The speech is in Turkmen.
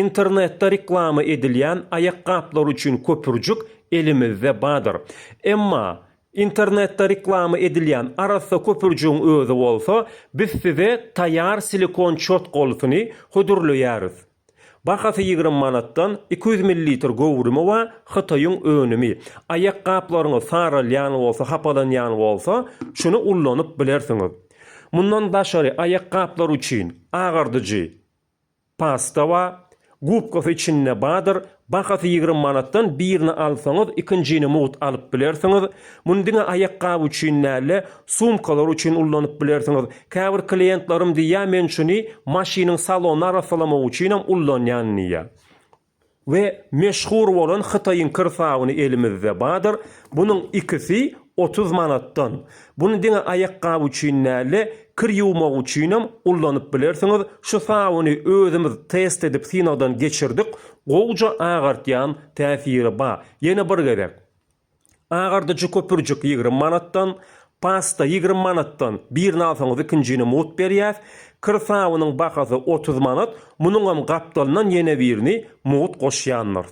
internetde reklama edilýän ayakkaplar üçin köpürjük elimizde badyr. Emma internetde reklama edilýän arasda köpürjüğün özü bolsa, biz size taýar silikon çotgolsyny hödürleýäris. Bahasy 20 manatdan 200 ml gowrumy we Hytaýyň önümi. Ayakkaplaryňyz saralýan bolsa, hapalanýan bolsa, şunu ullanyp bilersiňiz. Mundan daşary ayakkaplar üçin agyrdyjy pasta we gubkasy içinde badyr. Bahasy 20 manatdan birini alsaňyz, ikincini mut alyp bilersiňiz. Mundyňa ayakkap üçin näle, sumkalar üçin ullanyp bilersiňiz. Käbir klientlarim diýär, men şuny maşynyň salonyna arasalamak üçin hem ullanýan diýär. Ve meşhur bolan Hytaýyň kırsagyny elimizde badyr. Bunyň ikisi 30 manatdan. Bunu diňe ayakkap üçin näle, kir ýuwmak üçin hem ullanyp bilersiňiz. Şu sagyny özümiz test edip sinagdan geçirdik. Gowja agyrtýan täsiri bar. Ýene bir gerek. Agyrdyjy köpürjük 20 manatdan, pasta 20 manatdan, birini alsaňyz ikincini mut berýär. Kırsagynyň bahasy 30 manat. Munyň hem gapdalyndan ýene birini mut goşýanlar.